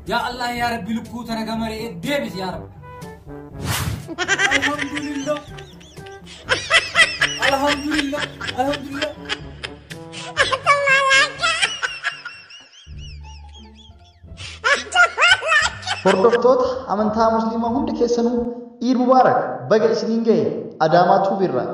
يا الله يا ربي لكوت أنا قمري ديبس يا رب الحمد لله الحمد لله الحمد لله hordoftoota amantaa musliimaa hundi keessanuu Eid Mubarak baga isiniin gahe Adaamaatu birra.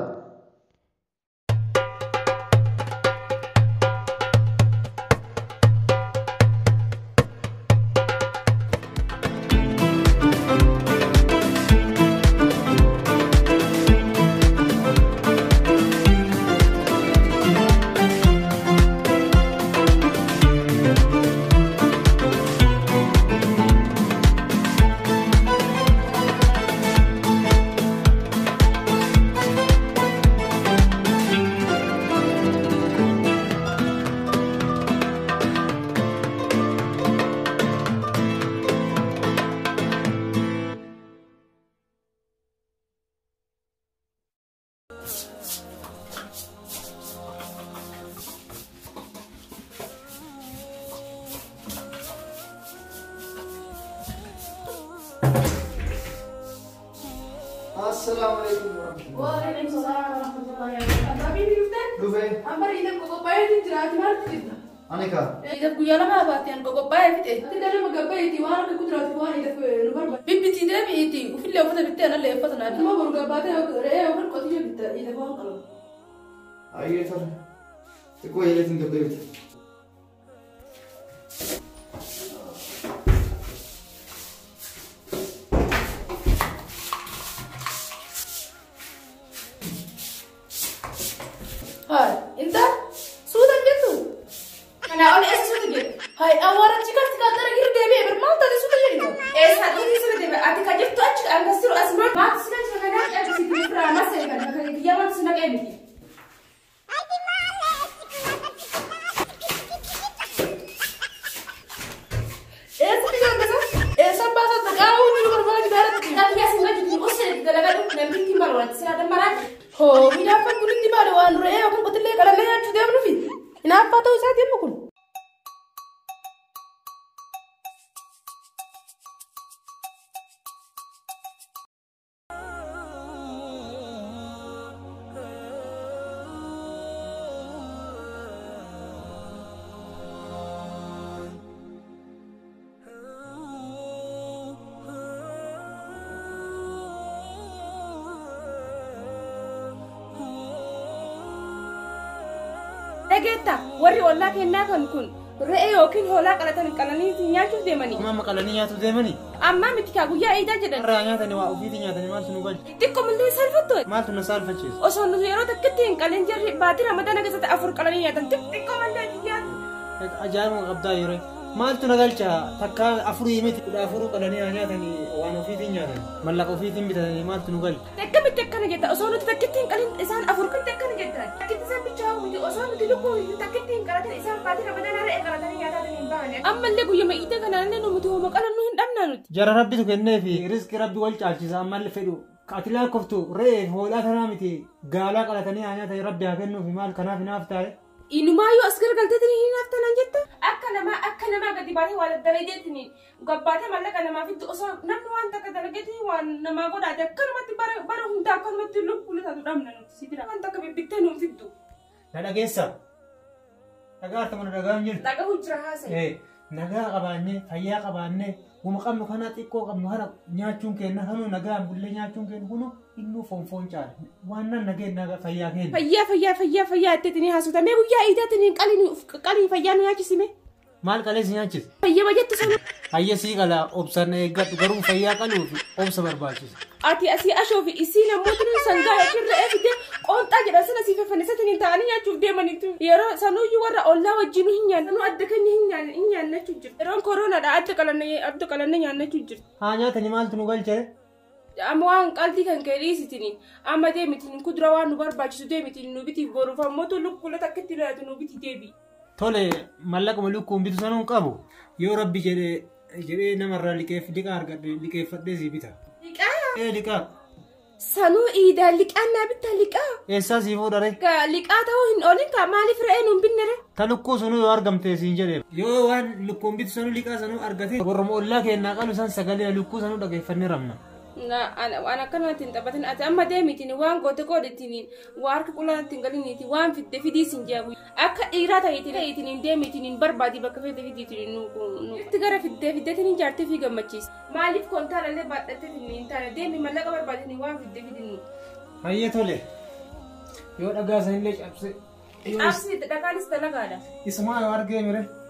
السلام عليكم ورحمة الله. وعليكم السلام ورحمة الله وبركاته. حبيبي لفتن؟ دوبي. أمبر إذا كوكوباية تجراتي ما تجدنا. أنا كا. إذا كويلا ما باتي أن كوكوباية فتة. تدري ما كوكوباية وانا كقدراتي وانا إذا نبرب. بيبي تدري بيتي وفي اللي وفتة بتة أنا اللي فتنا. ما برجع باتي رأي وفي القضية بتة إذا ما قرر. أيه ترى. تقول يلي تنقبل. هاي انت سودا جتو انا اقول ايش سودا جت هاي اورا تشكر تقدر غير دبي بر ما تدري سودا جت ايش هذه سودا دبي اتك جبت اتش ان تصير اسمع ما تسمع كذا اجي في فرا ما سي كذا يا ما تسمع ايه هو مين أفهم كل اللي بالو أنا رأيه وكم قلت لك أنا ما يجوا دائما فيه أنا أفهم توسعت يمكن Egeeta warri ollaa kennaa kan kun re'ee yookiin hoolaa qalanii nyaachuuf deemanii. Amma qalanii nyaatuuf deemanii? Amma miti kaa guyyaa eedaa jedhan. Irraa nyaatanii waa ofiitii nyaatanii maaltu nu galchu? Xiqqoo malee salphattu. Maaltu nu salphachiisu? Osoo nuti yeroo takkitti hin qalin jarri baatii ramadana keessatti 4 qalanii nyaatan xiqqoo malee nyaatan. Ajaa'ibuma qabdaa yeroo. Maaltu na galcha takka 4 miti 14 qalanii nyaatanii waan ofiitiin nyaatan. Mallaqa ofiitiin bitatanii maaltu nu galcha? Akkamitti akkana jetta osoo nuti takkitti hin qalin isaan 4 kan akkana jettan. Takkitti isaan bichaa hundi osoo nuti lukkuu takkitti hin qalatan isaan baatii ramadana re'ee qalatanii nyaatan hin baane. Ammallee guyyama itti kanaan nuti hooma qalannu hin dhabnaa nuti. Jara rabbitu kennee fi rizqi rabbi wal caalchisa ammallee fedhu. Ati lakkoftu re'ee hoolaa tanaa miti gaalaa qalatanii nyaatan rabbi haa kennuufi maal kanaaf hinaaf taa'e. Inumaayyuu as gargalteetanii hin haftanan jetta. Akka namaa gadi baatee waa daddalageetini gabbaatee mallaqa namaa fiddu osoo namni waan takka dalageetini waan namaa godhaate akkanumatti bara hundaa akkanumatti lubbuu taatu dhabna nuti si bira waan takka bibbittee nuun fiddu. Na dhageessa. Dhagaarta mana dhagaan jiru. Dhagahu jira haasa'e. Nagaa qabaannee fayyaa qabaannee guma qabnu kana xiqqoo qabnu kana nyaachuun kenna kanuu nagaan bullee nyaachuun kennu kunu innuu fonfoon caala. Waan nan nageen nagaa fayyaa kenna. Fayyaa ittiin haasoftamee guyyaa iidaatiin qalii fayyaa nu nyaachisime. Maal qalees nyaachisa? Fayyama jettu sana. Hayya sii qalaa obsan eeggadhu garuu fayyaa qaluuf obsa barbaachisa. Ati asii ashoofi isii namootni sangaa yookiin re'ee fidee qoonxaa jedhan sana siif fannisatanii ta'anii nyaachuuf deemaniitu. Yeroo sanuyyuu warra ollaa wajjin hin nyaanne nu adda keenya hin nyaannachuuf jirti. Yeroon koronaadha adda qalannee nyaannachuuf jirti. Haa nyaatanii maaltu nu galchee? Amma waan qalbii kan kee dhiisitini amma deemitiin kudura waan nu barbaachisu deemitiin nu bitiif boruuf ammoo lukkuu takkitti laatu nu biti deebi. Tole mallaquma lukkuun bitu sanuun qabu yoo rabbi jedhee namarraa liqeeffadhee si bita. Liqaa? Liqaa. سنو إيدا لقانا بنت لقا إحساس يفود عليه لقا تهو هن أولين كمالي فرقين بنره تلقو سنو أرقم تيسين جريب يو وان لقوم بيت سنو لقا سنو أرقتي ورمو الله كينا قالوا سان سقالي لقو سنو دقي فني رمنا لا أنا كنا تنتبهين أما دايمي تني وان قوتي تنين وارك كلنا تنقلين تي وان في دي سنجابي أكا إيراتا يتنين تنين دايمي تنين بربادي بك في دي تنين نو تقرا في دي تنين جارتي في جمتشيس مالك كنت على اللي بعد تنين تاني دايمي ملاك بربادي تنين وان في دي تنين هيا تولي يو أجازين ليش أبسي تدكاليس تلاقالا اسمع وارجع مره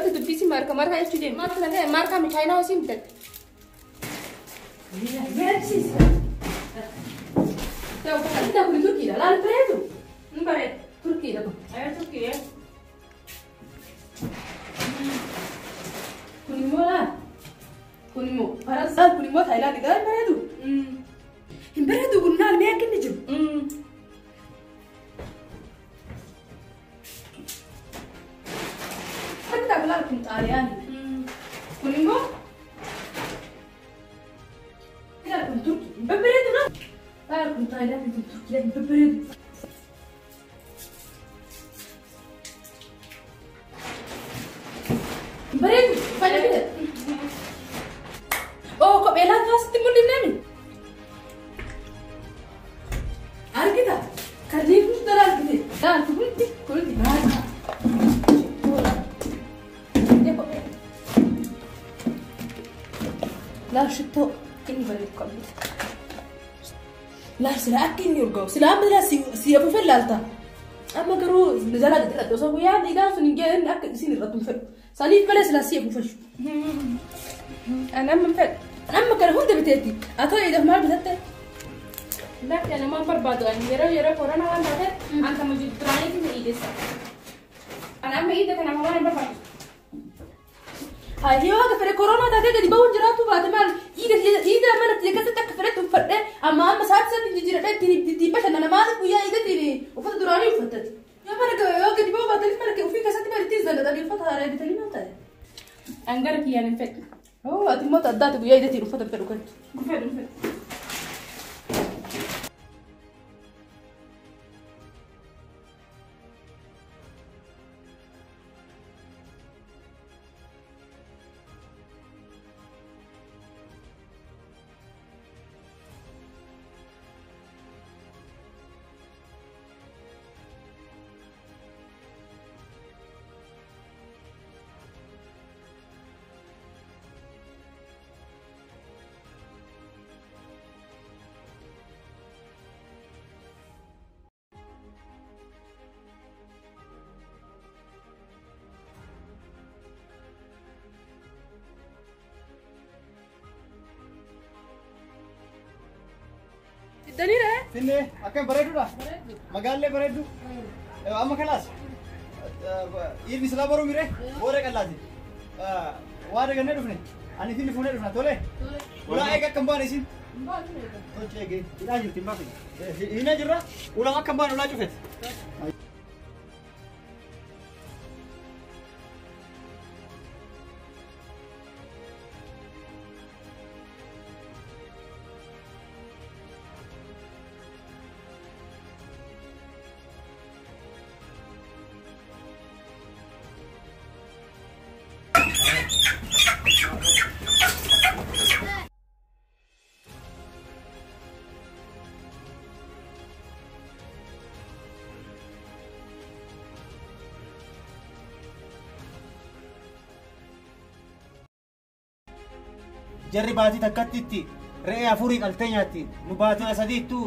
قلت تبيسي ماركة ايش تجيب؟ ماركة من شاينا وسيمتك. يا بسيس. تو انت كل تركي لا البريدو. نبرد تركي ده. ايوه تركي. كونيمو فرنسا كونيمو تايلاند ده البريدو. البريدو قلنا لي ما كن نجم. لا كنت عرياني كونيمو لا كنت تركي ببريدو لا كنت عرياني كنت تركي لا ببريدو بريدو فانا كده اوه كم اعلان خاص تمر لي عارف كده خليك مش دلال كده لا انت قلتي لا شتو إني بريد قلبي لا سلاك إني أرجو سلام بدلا سيابو في اللالتا أما كرو نزلا قدرة توصل ويا نيدا سنيجي نأكل سين الرتم فل صليب بلا سلا سيابو فش أنا من فل أما كرو هند بتأتي أتوا إذا ما بتأتي لا أنا ما بربادو أنا يرى كورونا وان بتأتي أنت مجد تراني في إيدي أنا أما إيدك أنا ما بربادو هاي واقف في كورونا ده كده يبون جراتو بعد ما إذا ما نتيجة تكفرت وفرد أما ساعات سنة جرات تي بس أنا ما أعرف ويا إذا تري وفرد دراني وفتت يا مرك يا قد يبون بعد مرك وفي كاسات ما رتيز ده اللي فتح على بتلي ما ترى أنقرك يعني فت هو أتمنى تدات ويا إذا تري وفتت كده كفر Fidaniira. Finne akkam bareedudha. Magaallee bareeddu. Amma kalaas. Irni silaa baruu mire boora qallaati. Waa dagannee dhufne. Ani finni fuunee dhufna tole. Ulaa eega akkam baane isin. Tolchee eegee hidhaa jirti hin baafne. Hina jirra ulaa akkam baane ulaa cufete. Jarri baatii takkatti re'ee afurii qaltee nyaatti nu baatii sadiittu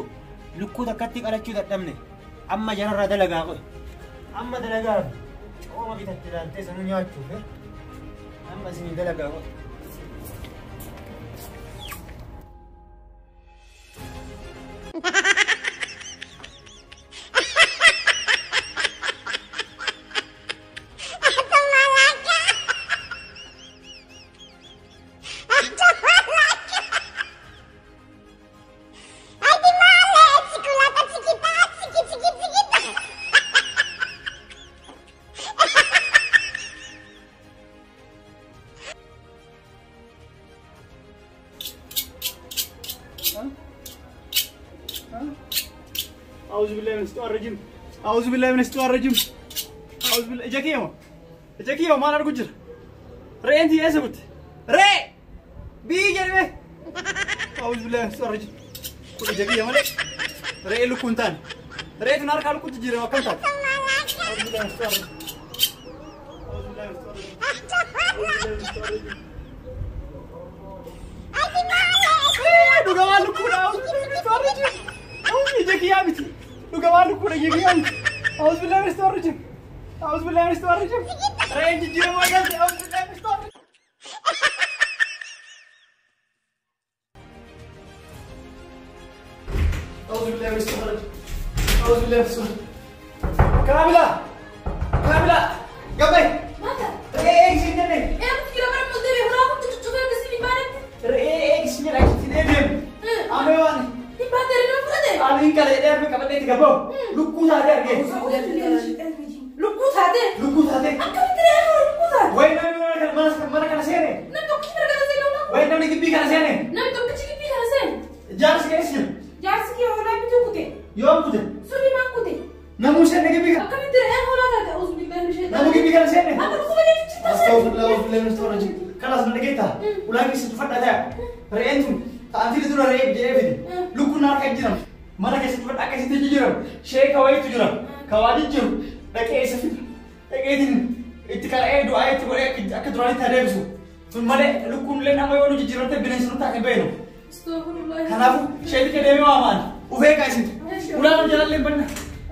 lukkuu takkatti qalachuu dadhabne amma jararraa dalagaa qoy amma dalagaa cooma bitatti ilaaltee sanuu nyaachuuf amma isin dalagaa qoy. أعوذ بالله من الشيطان الرجيم أعوذ بالله من الشيطان الرجيم أعوذ بالله جاكيمو ما أنا أقول رأي أنت يا سبت رأي بيجري أعوذ بالله من الشيطان الرجيم كل جاكيمو مالك رأي لو كنتان رأي تنار كالو كنت جري وكنتان أعوذ بالله من الشيطان الرجيم أعوذ بالله من الشيطان الرجيم أعوذ بالله من الشيطان الرجيم دوغا لو كنا أعوذ بالله من الشيطان الرجيم جاكيامتي دوغا لو كنا جاكيامتي أعوذ بالله من الشيطان الرجيم أعوذ بالله من الشيطان الرجيم رأي أنت جري وكنتان أعوذ بالله من الشيطان الرجيم أعوذ بالله من الشيطان الرجيم أعوذ بالله من الشيطان الرجيم كاملة قبل ماذا؟ إيه سيدنا إيه كده مرة مدري هنا كنت تشوفين بس اللي بارد. إيه سيدنا لكن سيدنا أمي Ini baterai lu apa deh? Alin kalau dia ada kapan dia digabung, luku saja dia. Luku saja. Apa itu ya luku saja? Wah, mana kana sini? Nam tuh kita kana sini lo. Wah, nama ni kipi kana sini? Nam tuh kecil kipi kana sini. Jangan sekali. Jangan sekian orang itu kute. Yom kute. Suri mak kute. Namu sini kipi kana? Apa itu ya orang ada? Uzbekistan Malaysia. Namu kipi kana sini? Apa lu kau jadi cerita sih? Astagfirullah. Kalau sebenarnya kita, ulangi secepat aja. Rentum. Taanti itu orang yang jadi ini, luku nak kejiram, mana kesini cepat akan situ kejiram, syekh kawai itu jeram, kawai itu, dah ke esafit, dah ke itu kalau doa itu boleh akan terlalu terlalu besar, mana luku mulai nama yang lu kejiram tu benar benar tak kebeno. Astagfirullah. Kenapa syekh itu dia memang aman, ubah kasih, ulang jalan lempan.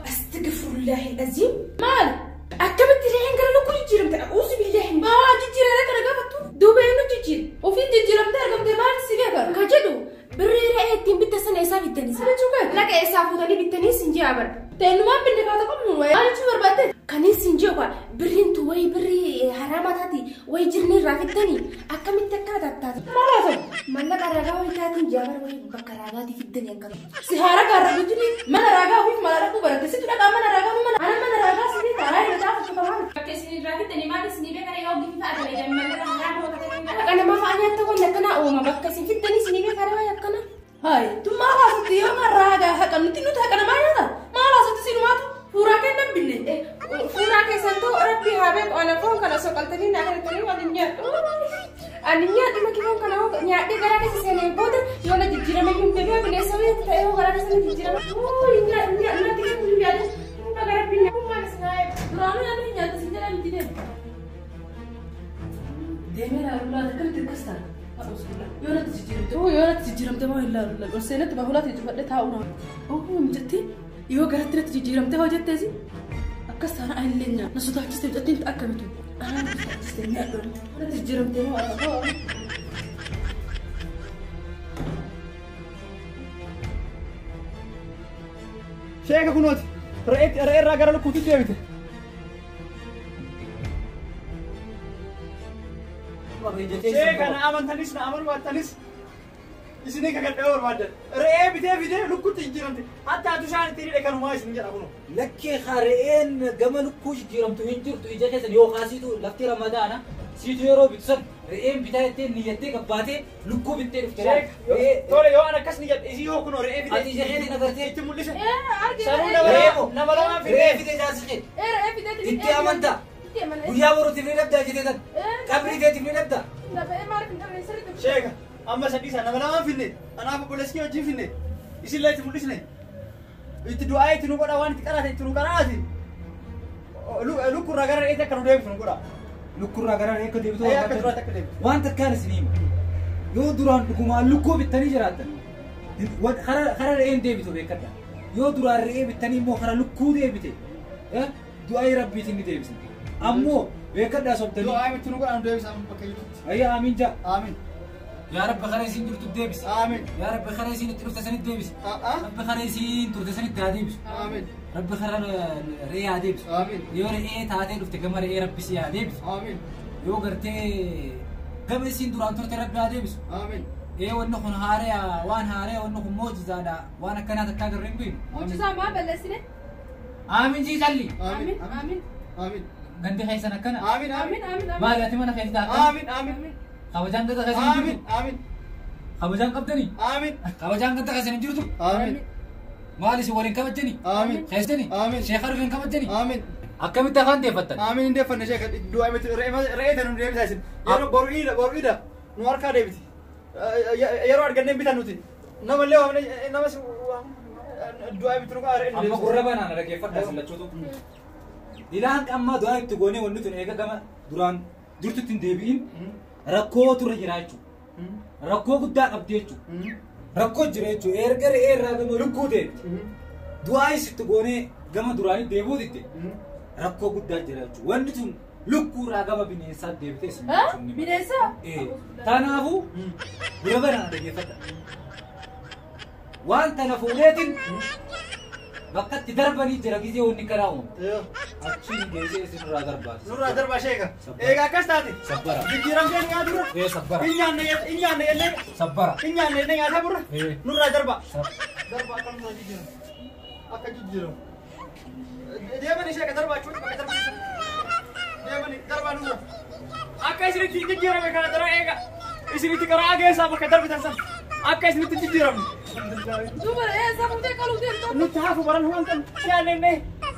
Astagfirullahalazim. Mal, akan terlihat kalau luku kejiram tak, uzbillah, bawa kejiram ada kerana apa tu? Dua ini kejiram, ofin kejiram tak agam depan sih kan? Kajidu. Berrira tim bitta sana esa bittani sana juga laka esa futali bittani sinji abar tenuma binde kata kamu wai ali chubar batte kani sinji apa berrin tu wai berri haramat hati wai jirni rafittani akami tekka datta malaso manna karaga wai tatin jabar wai bakaraga di fittani akam sihara karaga jini mana raga wai malara ku barate situ daga mana raga mana ana mana raga sini tarai raga ku paham bakke sini rafittani mali sini be kare yogi fi ada jam mana raga ko kata kana ma faanya to kon nakana o ma bakke sini fittani sini be kare wai akana hai tu malah setiap maraga hakam nanti nu tak kena mana dah malah setiap sini matu pura ke nam bille pura ke santo orang pihabe orang pun kalau sokal tadi nak ada tadi aninya di maki pun kalau nyak di gara ke sini bodoh jual jijira macam bebe bine sawi tayo gara ke sini jijira oh ingat nanti kan dulu ada gara pindah pun mana sengaja durano yang ni nyata sini dalam tidak demera ulah kan terkesan يونا تجيرم تما إلا السنة تبى هلا تجيب تاونا مجتي قرأت تجيرم تما جتة أكسر أنا أهلنا نصدق تستوي جتين تأكلتو أنا تستنى أنا تجيرم تما Sheeka kunooti. Re'ee irraa gara lukkuutti deebite. Sheeka na amantanis na amanumaattanis. Isinii kakadhee barbaadan. Re'ee bitee fidee lukkuutti jijjiiramte. Hatta bishaan itti hidhe kanumaa isin jedha kunoo. Lakkee re'een gama lukkuu jijjiiramtu hin jirtu ija keessan yoo kaasitu lafti ramadaana siitu yeroo bitu san re'een bitaa jettee niyyattee qabbaatee lukkuu bittee dhufte. Tole yoo an akkas niyyadhe isii yoo kunoo re'ee fidee. Ati ija keetiin agartee itti mul'ise. Saruu nama lamaan fidee. re'ee fidee jaarsite. re'ee fidee Itti amantaa. Guyyaa borootiif ni dhabdaa jetee tan. Qabrii keetiif ni dhabdaa. Sheeka amma sadii nama lamaan finne anaaf obboleeskii wajjin finne isinlee itti mul'isne itti du'aa itti nu godha waan itti qaraate itti nu qaraati lukkurraa gara re'eetti akka nu deebisu nu godha. Lukkurraa gara re'ee akka deebitu Akka duraatti akka deebitu. waan takkaan isin hima. Yoo duraan dhugumaan lukkuu bittanii jiraattan kara re'een deebitu beekadha. Yoo duraan re'ee bittanii immoo kara lukkuu deebite du'aa rabbiitiin ni deebisan. Ammoo beekadhaa sobdanii. Du'aa itti nu godha nu deebisa bakka jirtutti. Ayyaa amiin jaa. Amiin. Yaa Rabbi kara isiin jirtu deebisi. Amiin. Yaa Rabbi kara isiin itti dhufte sanitti deebisi. Amiin. Rabbi kara isiin turte sanitti haa deebisu. Amiin. Rabbi kara re'ee haa deebisu. Amiin. Yoo re'ee taatee dhufte gama re'ee rabbisi haa deebisu. Amiin. Yoo gartee gama isiin duraan turte rabbi haa deebisu. Amiin. Wanni kun haaree waan haaree wanni kun moojizaadha waan akkanaa takkaa garuu hin beeknu. Muccisaa maa balleessine? Aamin sii calli. Amiin. Amiin. Amiin. Gandi keessan akkana. Amiin. Amiin. Amiin. Maali ati mana keessa taatan? Amiin. Amiin. Kabajaan ganda keessa hin Amiin. jirtu. Amiin. Kabajaan qabdanii. Amiin. Kabajaan ganda keessa hin jirtu. Amiin. Maali si waliin kabajanii? Amiin. Keessanii? Amiin. Sheekha dhufeen kabajanii? Amiin. Akkamitti afaan deeffattan? Amiin hin deeffanne sheeka du'aa miti re'ee tanu deebisa isin. Yeroo boruudha nu harkaa deebiti. Yeroo arganneen bitan nuti. Namallee waamne namas du'aa miti nu qaa re'ee nu Amma deebisa. gurra banaan dhaggeeffadhaa sillachuutu. Ilaan ammaa du'aa itti goonee wanni tun eega gama duraan jirtutti hin deebi'in rakkoo turre jira jechuudha. Rakkoo guddaa qabdi jechuudha. Rakkoo jira jechuudha. Erga re'ee irraa gama lukkuu deebiti. Du'aa isitti goonee gama duraanii deebi'uutitti rakkoo guddaa jira jechuudha. Wanni tun lukkuu irraa gama bineensaa deebitee isin jechuudha. Bineensa? Kanaafuu gurra banaan dhaggeeffadhaa. Waan tana fuudheetiin bakka itti darbanii jira gisee wanni karaa uumu. Achiin geessee isin irraa darbaati. Nurraa darbaa sheeka. Egaa akkas taate. Sabbara. Jijjiiramtee ni nyaatu dura. Sabbara. Inyaanne jennee. Sabbara. Inyaanne jennee nyaataa burra. Nurraa darbaa. Sab- Darbaa akka nurraa jijjiiramu. Akka jijjiiramu. Deemanii sheeka darbaa jechuudha bakka darbaa. Deemanii darbaa nurra. Akka isinitti jijjiirame kana dara eega. Isinitti karaa geessaa bakka darbitan san. Akka isinitti jijjiiramne. Duuba re'ee sammutee qaluu deemtu. Nutti haafu baran waan kan nyaanne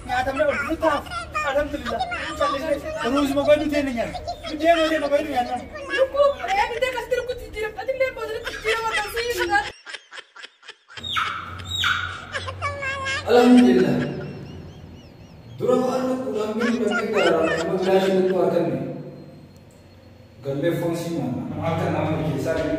nyaatamne ol nutti haafu. Alhamdulillah. Ruuzi mogoy nuti enne nyaanne. Nuti enne mogoy nu nyaanne. Lukkuu re'ee bitee akkasitti lukkuutti jijjiiramtu. Ati illee boodatti jijjiirama taasisuu sodaa. Alhamdulillah. Dura waan lukkuudhaan miidhagee garaa nama bilaashii lukkuu arganne. Gallee foon si nyaanna. Akka nama keessaa jiru.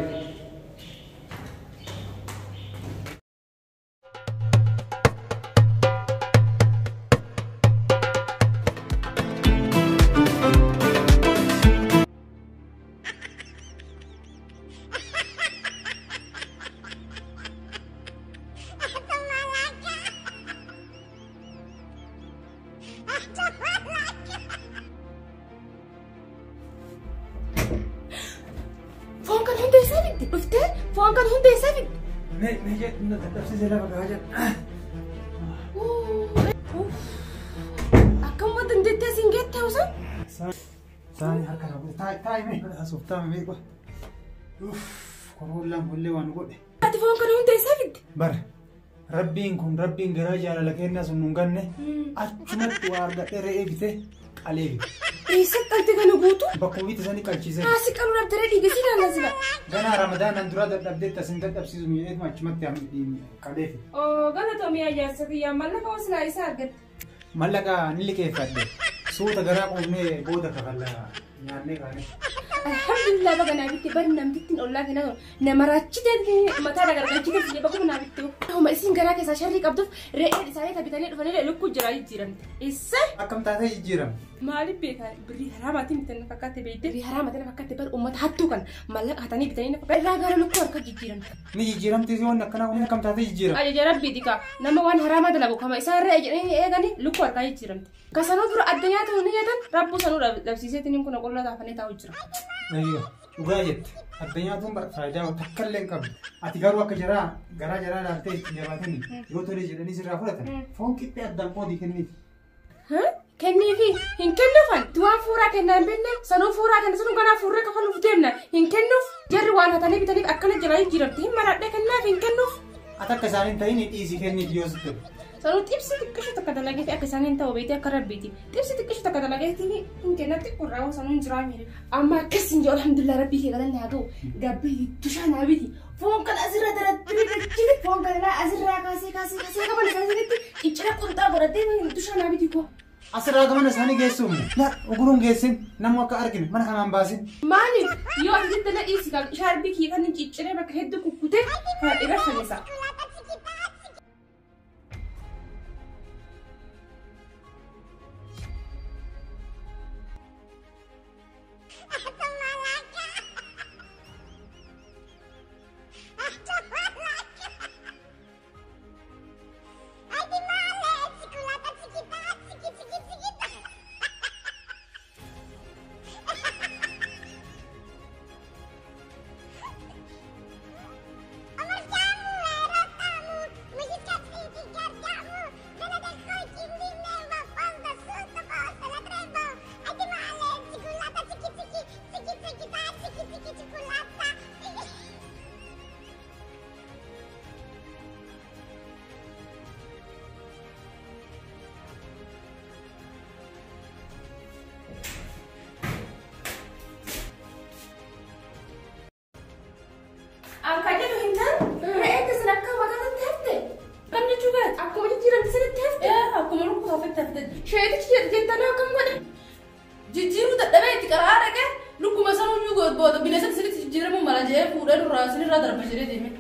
Foon kan hundee isaa fidde. Dhuftee foon kan hundee isaa fidde. Nee jedhu dadhabsiisee lafa gahaa jedhu. Akkam dandeettee siin geettee osoo? Saani harka na bude taa'e mee asuuf taa'e mee qofa. Korollaan bollee waan godhe. Ati foon kan hundee isaa fidde. Bara rabbiin garaa jaalala kennaa sun nun ganne achumatti waa argadhee re'ee bitee qalee bite. Eessatti anti kana guutu? Bakkuma bitti sanii qalchiisee. Haasi qaluu dhabdee dhiigasii naannasila. Ganaa ramadaanan dura dadhabdee tasin dadhabsiisu miidheetuma achumatti qalee fi. Galatoomii ajaa'ibsa kiyyaa mallaqa hoslaa isaa argatte. Mallaqa ni liqeeffadhe suuta garaa quufnee booda kafalla nyaannee kaane. alhamdulillah baga nabitti bar namtittin ollaa kina namarachite mata daga galchite fiye bagu nabittu homa isin gara keessa sharri qabduuf re'ee isaanii tabitanii dhufanii lukku jira jijjiiramte isa akkam taatee jijjiiram maaliif beekaa birrii haraamaatiin bitanii fakkaate beeyde birrii haraamaatiin fakkaate bar ummata hattuu kan mallaqa hatanii bitanii fakkaate irraa gara lukku harka jijjiiramte ni jijjiiramte si waan akkana kun akkam taatee jijjiiram ajaja rabbiiti ka nama waan haraamaa dalagu kama isaa irra jedhanii eeganii lukku harkaa jijjiiramte kasanoo dura addunyaa ta'uu ni jedhan rabbu sanuu dhabsiiseetiin kun qollaa taafanii taa'u jira ayyo dhugaa jette addunyaa tun faayidaa takka illee hin qabdu ati garuu akka garaa jaraa laaltee itti jabaatanii yoo tole jedhanii sirraa fudhatan foon qixxee addaan qoodii kenniif kenniifi hin kennuufan du'aan fuuraa kennaa hin beekne sanuu fuuraa kenna sanuu kanaa fuurree kafaluuf deemna hin kennuuf jarri waan hatanii bitaniif akkana jala jijjiiramte hin maradhee kennaaf hin kennuuf ati akka isaaniin ta'in dhiisii kenniif yoo sitte sanuu xibsi xiqqishu takka dalageeti akka isaaniin ta'u beekte akka rabbiiti xibsi xiqqishu takka dalageeti hin kennatti qurraa'uu sanuu hin jiraa miire amma akkas hin jiru alhamdulillah rabbii kee galanne haa ta'u gabbii tushaa naa biti foon kana asirra darattiri dachiti foon kana asirraa kaasee qaban isaaniitti ciccira qunxaa godhattee tushaa naa biti koo asirraa gamana isaanii geessuun uguruun geessin namu akka arginu mana kanaan baasin maaliif yoo asitti dala dhiisi kan shaarbii kee kan cicciree bakka hedduu kukkutee irra fannisa Angkanya tuh Intan, re'eeta sana akka magaalaa tafte. Namni juga akkuma jijjiiramte sanatti tafte. Akkuma lukku hafee tafte. Sheetichi jettanii akkam godhe. Jijjiiruu dadhabee itti qaraa dhaqee lukkuma sanuu booda bineensa sirriitti jijjiiramuu mala jee fuudhee duraa sinirraa darba jedhee deeme.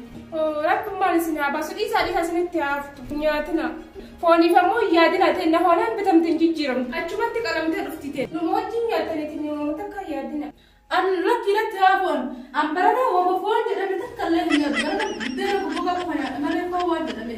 Rakkumaan isin haabaasu dhiisaa isinitti haaftu nyaatina. Fooniif ammoo yaadina ta'e na hoonaan bitamte jijjiiramtu. Achumatti qalamtee dhufti ta'e. Numa wajjin nyaataniitiin namoota akka yaadina. Lagi nak telepon, amparana wabah phone jadi kita kalau ni, kalau dia buka phone, mana phone jadi.